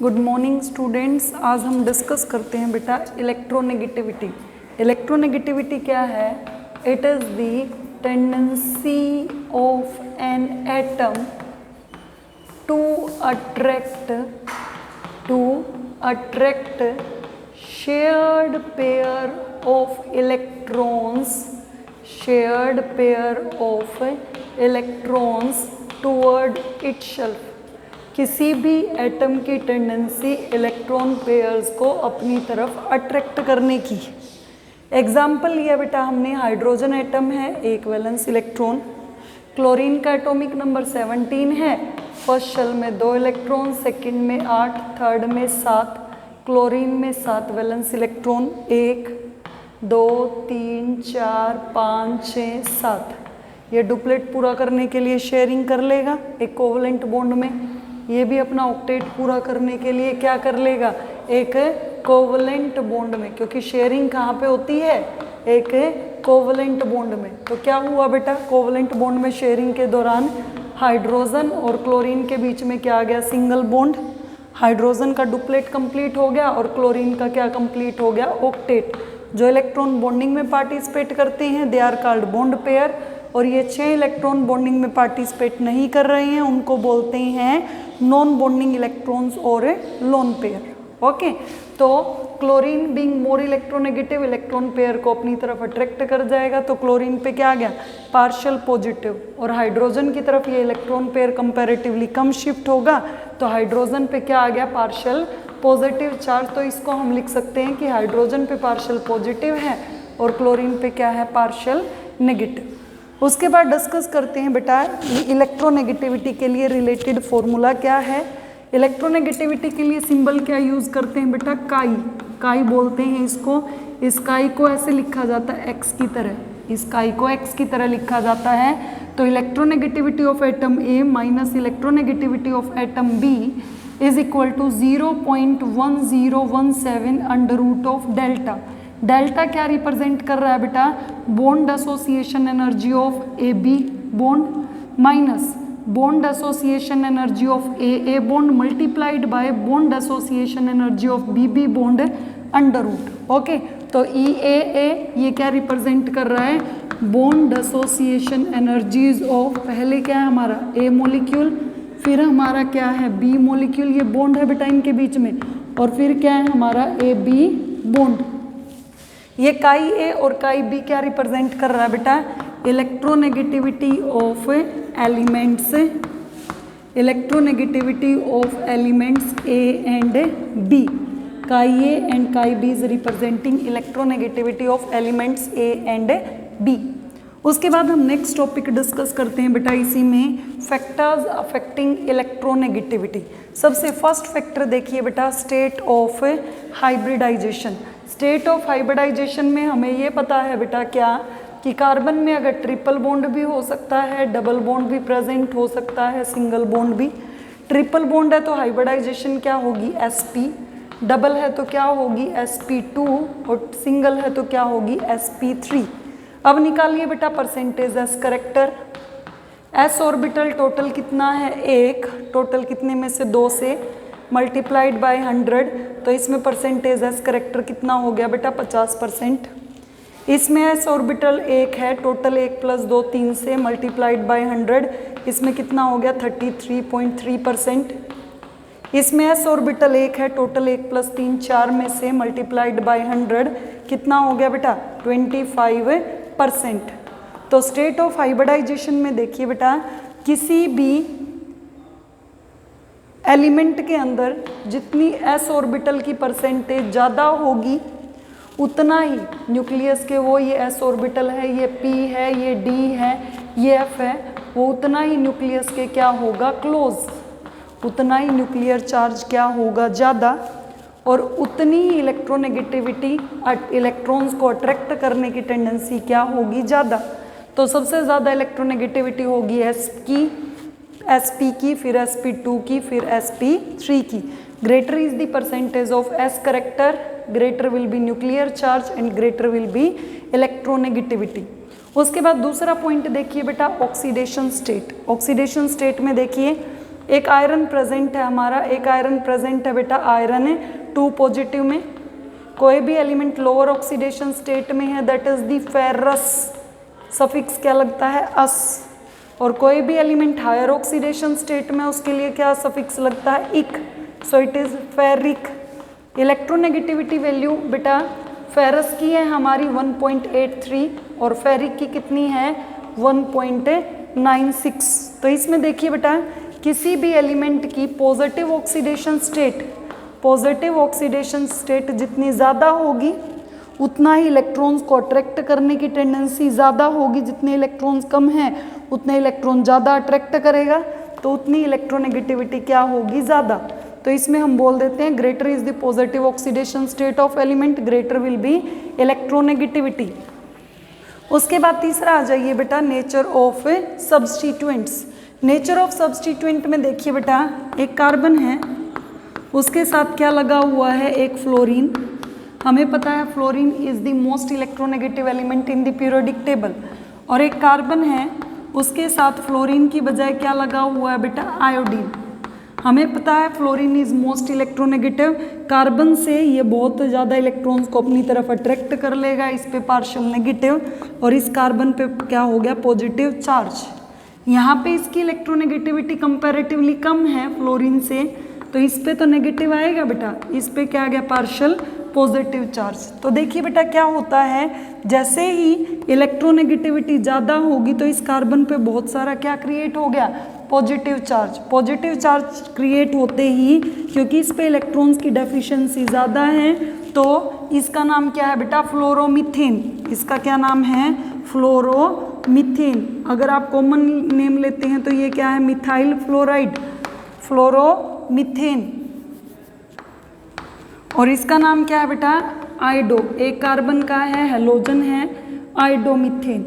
Good morning students. आज हम discuss करते हैं बेटा इलेक्ट्रोनेगेटिविटी। इलेक्ट्रोनेगेटिविटी क्या है? It is the tendency of an atom to attract shared pair of electrons toward itself. किसी भी एटम की टेंडेंसी इलेक्ट्रॉन पेयर्स को अपनी तरफ अट्रैक्ट करने की। एग्जाम्पल लिया बेटा हमने, हाइड्रोजन एटम है, एक वैलेंस इलेक्ट्रॉन। क्लोरीन का एटॉमिक नंबर 17 है। फर्स्ट शेल में 2 इलेक्ट्रॉन, सेकंड में 8, थर्ड में 7। क्लोरीन में 7 वैलेंस इलेक्ट्रॉन, 1 2 3 4 5 6 7। ये डुप्लेट पूरा करने के लिए शेयरिंग कर लेगा एक कोवलेंट बॉन्ड में। ये भी अपना ऑक्टेट पूरा करने के लिए क्या कर लेगा? एक कोवलेंट बॉन्ड में, क्योंकि शेयरिंग कहाँ पे होती है? एक कोवलेंट बॉन्ड में। तो क्या हुआ बेटा? कोवलेंट बॉन्ड में शेयरिंग के दौरान हाइड्रोजन और क्लोरीन के बीच में क्या आ गया? Single bond. हाइड्रोजन का डुप्लेट कंप्लीट हो गया और क्लोरीन का क्या कंप्लीट हो गया? ऑक्टेट। जो इलेक्ट्रॉन बॉन्डिंग में पार्टिसिपेट करते हैं they are called bond pair, और ये 6 इलेक्ट्रॉन बॉन्डिंग में पार्टिसिपेट नहीं कर रहे हैं उनको बोलते हैं नॉन बॉन्डिंग इलेक्ट्रॉन्स और लोन पेयर। ओके, तो chlorine being more electronegative electron pair को अपनी तरफ अट्रैक्ट कर जाएगा, तो क्लोरीन पे क्या आ गया? Partial positive. और हाइड्रोजन की तरफ ये इलेक्ट्रॉन पेयर कंपैरेटिवली कम शिफ्ट होगा, तो हाइड्रोजन पे क्या आ गया? Partial positive charge. तो इसको हम लिख सकते हैं कि हाइड्रोजन पे पार्शियल पॉजिटिव है और क्लोरीन पे क्या है? Partial negative. उसके बाद डिस्कस करते हैं बेटा इलेक्ट्रोनेगेटिविटी के लिए रिलेटेड फॉर्मूला क्या है। इलेक्ट्रोनेगेटिविटी के लिए सिंबल क्या यूज़ करते हैं बेटा? काई बोलते हैं इसको। इस काई को ऐसे लिखा जाता है एक्स की तरह, इस काई को एक्स की तरह लिखा जाता है। तो electronegativity of atom A minus electronegativity of atom B is equal to 0.1017 under root of delta. Delta क्या रिप्रेजेंट कर रहा है बेटा? Bond association energy of A B bond minus bond association energy of A bond multiplied by bond association energy of B B bond under root. Okay, तो E ए ये क्या represent कर रहा है? बॉन्ड एसोसिएशन एनर्जीज ऑफ, पहले क्या है हमारा? ए मॉलिक्यूल, फिर हमारा क्या है? B molecule. ये बॉन्ड है बेटा इनके बीच में, और फिर क्या है हमारा? A B bond. ये काई ए और काई बी क्या रिप्रेजेंट कर रहा है बेटा? Electronegativity of elements, electronegativity of elements A and B. Chi A and chi B is representing electronegativity of elements A and B. उसके बाद हम नेक्स्ट टॉपिक डिस्कस करते हैं बेटा इसी में, फैक्टर्स अफेक्टिंग इलेक्ट्रोनेगेटिविटी। सबसे फर्स्ट फैक्टर देखिए बेटा, state of hybridization. State of hybridization में हमें ये पता है बेटा क्या, कि कार्बन में अगर ट्रिपल बॉन्ड भी हो सकता है, डबल बॉन्ड भी प्रेजेंट हो सकता है, सिंगल बॉन्ड भी। ट्रिपल बॉन्ड है तो हाइब्रिडाइजेशन क्या होगी? sp। डबल है तो क्या होगी? sp2, और सिंगल है तो क्या होगी? sp3। अब निकालिए बेटा percentage S character. S orbital total कितना है? 1। टोटल कितने में से? 2 से, मल्टीप्लाइड बाय 100। तो इसमें परसेंटेज एस करेक्टर कितना हो गया बेटा? 50%। इसमें एस ऑर्बिटल 1 है, टोटल 1 + 2 3 से, मल्टीप्लाइड बाय 100। इसमें कितना हो गया? 33.3%। इसमें एस ऑर्बिटल 1 है, टोटल 1 + 3 4 में से, मल्टीप्लाइड बाय 100 कितना हो गया बेटा? 25%। तो स्टेट ऑफ हाइब्रिडाइजेशन में देखिए बेटा, किसी भी एलिमेंट के अंदर जितनी एस ऑर्बिटल की परसेंटेज ज़्यादा होगी उतना ही न्यूक्लियस के, वो ये एस ऑर्बिटल है, ये पी है, ये डी है, ये एफ है, वो उतना ही न्यूक्लियस के क्या होगा? क्लोज। उतना ही न्यूक्लियर चार्ज क्या होगा? ज़्यादा, और उतनी ही इलेक्ट्रोनेगेटिविटी, इलेक्ट्रॉन्स को अट्रैक्ट करने की टेंडेंसी क्या होगी? ज़्यादा। तो सबसे ज़्यादा इलेक्ट्रोनेगेटिविटी होगी sp की, फिर sp2 की, फिर sp3 की। Greater is the percentage of s character, greater will be nuclear charge and greater will be electronegativity. उसके बाद दूसरा पॉइंट देखिए बेटा, ऑक्सीडेशन स्टेट। ऑक्सीडेशन स्टेट में देखिए एक आयरन प्रेजेंट है हमारा, एक आयरन प्रेजेंट है बेटा, आयरन है 2 पॉजिटिव में। कोई भी एलिमेंट लोअर ऑक्सीडेशन स्टेट में है that is the ferrous, suffix क्या लगता है अस। और कोई भी एलिमेंट हायर ऑक्सीडेशन स्टेट में उसके लिए क्या सफिक्स लगता है इक, सो it is ferric. Electronegativity value बेटा फेरस की है हमारी 1.83 और फेरिक की कितनी है 1.96। तो इसमें देखिए बेटा किसी भी एलिमेंट की पॉजिटिव ऑक्सीडेशन स्टेट जितनी ज़्यादा होगी उतना ही इलेक्ट्रॉन्स को अट्रैक्ट करने की टेंडेंसी ज़्यादा होगी, जितने इलेक्ट्रॉन्स कम हैं उतने इलेक्ट्रॉन ज़्यादा अट्रैक्ट करेगा, तो उतनी इलेक्ट्रोनेगेटिविटी क्या होगी ज़्यादा। तो इसमें हम बोल देते हैं greater is the positive oxidation state of element, greater will be electronegativity. उसके बाद तीसरा आ जाइए बेटा nature of substituents. Nature of substituent में देखिए बेटा एक कार्बन है, उसके साथ क्या लगा हुआ है एक फ्लोरीन। हमें पता है fluorine is the most electronegative element in the periodic table. और एक कार्बन है, उसके साथ फ्लोरीन की बजाय क्या लगा हुआ है बेटा आयोडीन। हमें पता है fluorine is most electronegative, carbon से ये बहुत ज़्यादा इलेक्ट्रॉन्स को अपनी तरफ अट्रैक्ट कर लेगा, इस पे पार्शियल नेगेटिव और इस कार्बन पे क्या हो गया पॉजिटिव चार्ज। यहाँ पे इसकी इलेक्ट्रोनेगेटिविटी कंपैरेटिवली कम है फ्लोरीन से, तो इस पे तो नेगेटिव आएगा बेटा, इस पे क्या आ गया पार्शियल पॉजिटिव चार्ज। तो देखिए बेटा क्या होता है जैसे ही इलेक्ट्रोनेगेटिविटी ज़्यादा होगी तो इस कार्बन पे बहुत सारा क्या क्रिएट हो गया positive charge. Positive charge create होते ही क्योंकि इस पे इलेक्ट्रॉन्स की डेफिशिएंसी ज़्यादा है तो इसका नाम क्या है बेटा फ्लोरोमीथेन। इसका क्या नाम है फ्लोरोमीथेन। अगर आप कॉमन नेम लेते हैं तो ये क्या है मिथाइल फ्लोराइड, फ्लोरोमीथेन। और इसका नाम क्या है बेटा आइडो, एक कार्बन का है हेलोजन है आइडोमीथेन।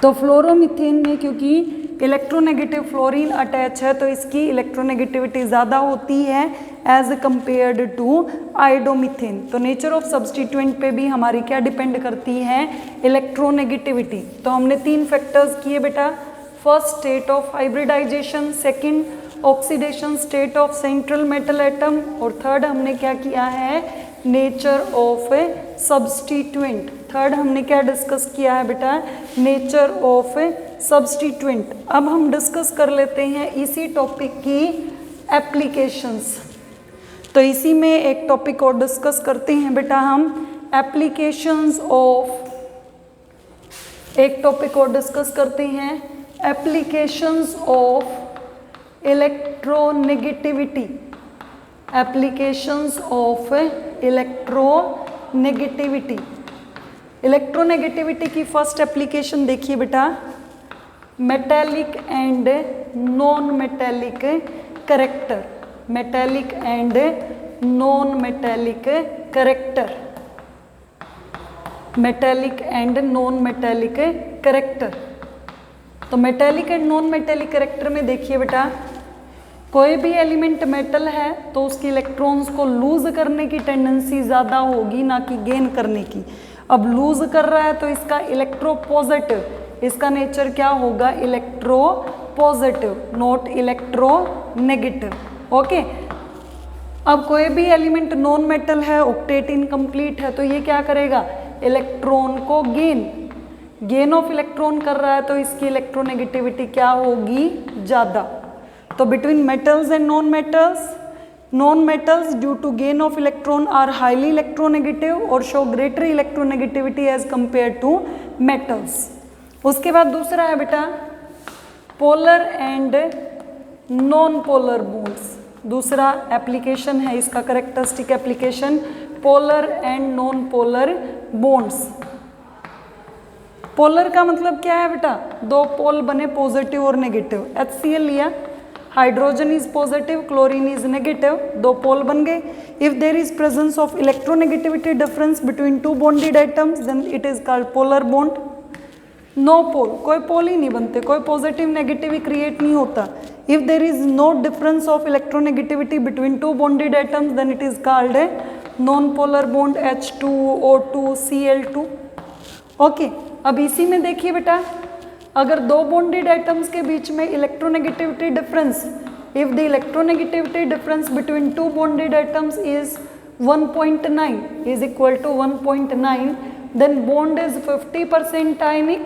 तो फ्लोरोमीथेन में क्योंकि इलेक्ट्रोनेगेटिव फ्लोरीन अटैच है तो इसकी इलेक्ट्रोनेगेटिविटी ज़्यादा होती है एज कंपेयर्ड टू आइडोमीथेन। तो नेचर ऑफ सब्स्टिट्यूएंट पे भी हमारी क्या डिपेंड करती है इलेक्ट्रोनेगेटिविटी। तो हमने 3 फैक्टर्स किए बेटा, first state of hybridization, second oxidation state of central metal atom और थर्ड हमने क्या किया है nature of a substituent. Third हमने क्या डिस्कस किया है बेटा नेचर ऑफ ए सब्स्टिट्यूएंट। अब हम डिस्कस कर लेते हैं इसी टॉपिक की एप्लीकेशंस। तो इसी में एक टॉपिक और डिस्कस करते हैं बेटा हम एप्लीकेशंस ऑफ, एक टॉपिक और डिस्कस करते हैं applications of electronegativity. Applications of electronegativity. Electronegativity की फर्स्ट एप्लीकेशन देखिए बेटा metallic and non metallic character. Metallic and non metallic character. Metallic and non metallic character. तो metallic and non metallic character में देखिए बेटा कोई भी एलिमेंट मेटल है तो उसकी इलेक्ट्रॉन्स को लूज करने की टेंडेंसी ज़्यादा होगी ना कि गेन करने की। अब लूज कर रहा है तो इसका इलेक्ट्रोपॉजिटिव, इसका नेचर क्या होगा इलेक्ट्रोपॉजिटिव नॉट इलेक्ट्रोनेगेटिव। ओके, अब कोई भी एलिमेंट नॉन मेटल है ऑक्टेट इनकम्प्लीट है तो ये क्या करेगा इलेक्ट्रॉन को गेन ऑफ इलेक्ट्रॉन कर रहा है तो इसकी इलेक्ट्रोनेगेटिविटी क्या होगी ज़्यादा। तो between metals and non metals due to gain of electron are highly electronegative और show greater electronegativity as compare to metals. उसके बाद दूसरा है बेटा polar and non polar bonds. दूसरा एप्लीकेशन है इसका characteristic application polar and non polar bonds. पोलर का मतलब क्या है बेटा दो पोल बने पॉजिटिव और नेगेटिव। HCl लिया, hydrogen is positive, chlorine is negative, दो पोल बन गए। If there is presence of electronegativity difference between two bonded atoms then it is called polar bond. No pole, कोई पोल ही नहीं बनते, कोई पॉजिटिव नेगेटिव ही create नहीं होता। If there is no difference of electronegativity between two bonded atoms then it is called a non polar bond H2O2 Cl2। Okay, अब इसी में देखिए बेटा अगर दो बॉन्डेड एटम्स के बीच में electronegativity difference, if the electronegativity difference between two bonded atoms is 1.9 is equal to 1.9, then bond is 50% ionic,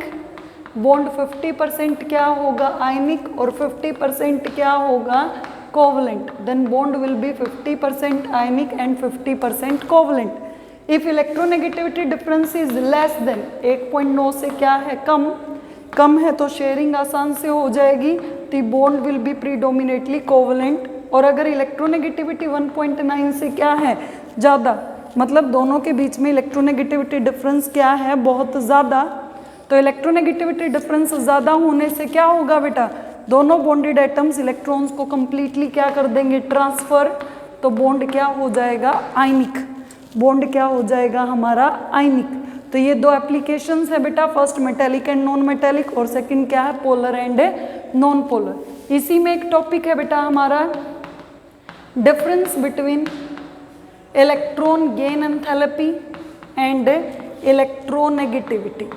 bond 50% क्या होगा आयनिक और 50% क्या होगा covalent, then bond will be 50% ionic and 50% covalent. If electronegativity difference is less than 1.9 से क्या है कम है तो शेयरिंग आसान से हो जाएगी, the bond will B predominantly covalent. और अगर इलेक्ट्रोनेगेटिविटी 1.9 से क्या है ज़्यादा, मतलब दोनों के बीच में इलेक्ट्रोनेगेटिविटी डिफरेंस क्या है बहुत ज़्यादा, तो इलेक्ट्रोनेगेटिविटी डिफरेंस ज़्यादा होने से क्या होगा बेटा, दोनों बॉन्डेड एटम्स इलेक्ट्रॉन्स को कंप्लीटली क्या कर देंगे ट्रांसफर, तो बॉन्ड क्या हो जाएगा आयनिक, बॉन्ड क्या हो जाएगा हमारा आयनिक। तो ये दो एप्लीकेशंस है बेटा, first metallic and non metallic और सेकंड क्या है पोलर एंड नॉन पोलर। इसी में एक टॉपिक है बेटा हमारा difference between electron gain enthalpy and electronegativity.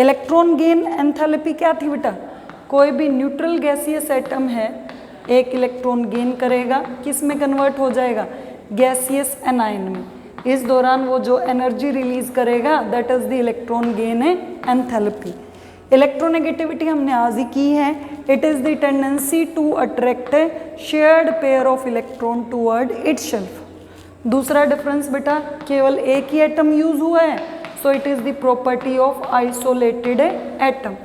Electron gain enthalpy क्या थी बेटा, कोई भी न्यूट्रल गैसियस एटम है एक इलेक्ट्रॉन गेन करेगा, किस में कन्वर्ट हो जाएगा गैसियस एनायन में, इस दौरान वो जो एनर्जी रिलीज करेगा that is the electron gain enthalpy. Electronegativity हमने आज ही की है, it is the tendency to attract shared pair of electron toward itself. दूसरा डिफरेंस बेटा केवल एक ही एटम यूज हुआ है, so it is the property of isolated atom,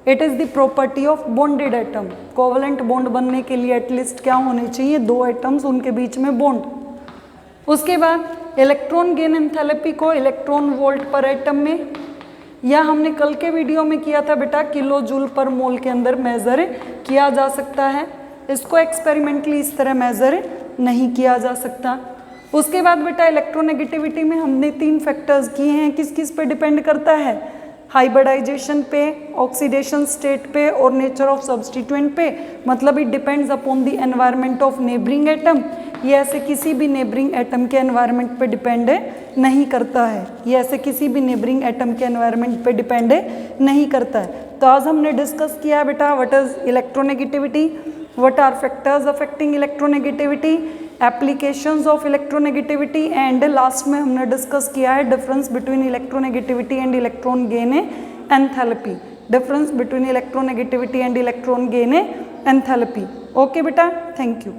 it is the property of bonded atom. Covalent bond बनने के लिए एटलीस्ट क्या होने चाहिए दो एटम्स उनके बीच में बॉन्ड। उसके बाद इलेक्ट्रॉन गेन एंथैल्पी को इलेक्ट्रॉन वोल्ट पर एटम में, या हमने कल के वीडियो में किया था बेटा किलो जूल पर मोल के अंदर मेजर किया जा सकता है, इसको एक्सपेरिमेंटली इस तरह मेजर नहीं किया जा सकता। उसके बाद बेटा इलेक्ट्रोनेगेटिविटी में हमने 3 फैक्टर्स किए हैं, किस किस पे डिपेंड करता है, हाइब्रिडाइजेशन पे, ऑक्सीडेशन स्टेट पे और नेचर ऑफ सब्सटीट्यूएंट पे, मतलब it depends upon the environment of neighbouring atom. ये ऐसे किसी भी नेबरिंग एटम के एनवायरनमेंट पे डिपेंड नहीं करता है, ये ऐसे किसी भी नेबरिंग एटम के एनवायरनमेंट पे डिपेंड नहीं करता है। तो आज हमने डिस्कस किया है बेटा what is electronegativity, what are factors affecting electronegativity, applications of electronegativity and last में हमने डिस्कस किया है difference between electronegativity and electron gain enthalpy, difference between electronegativity and electron gain enthalpy. Okay बेटा, थैंक यू।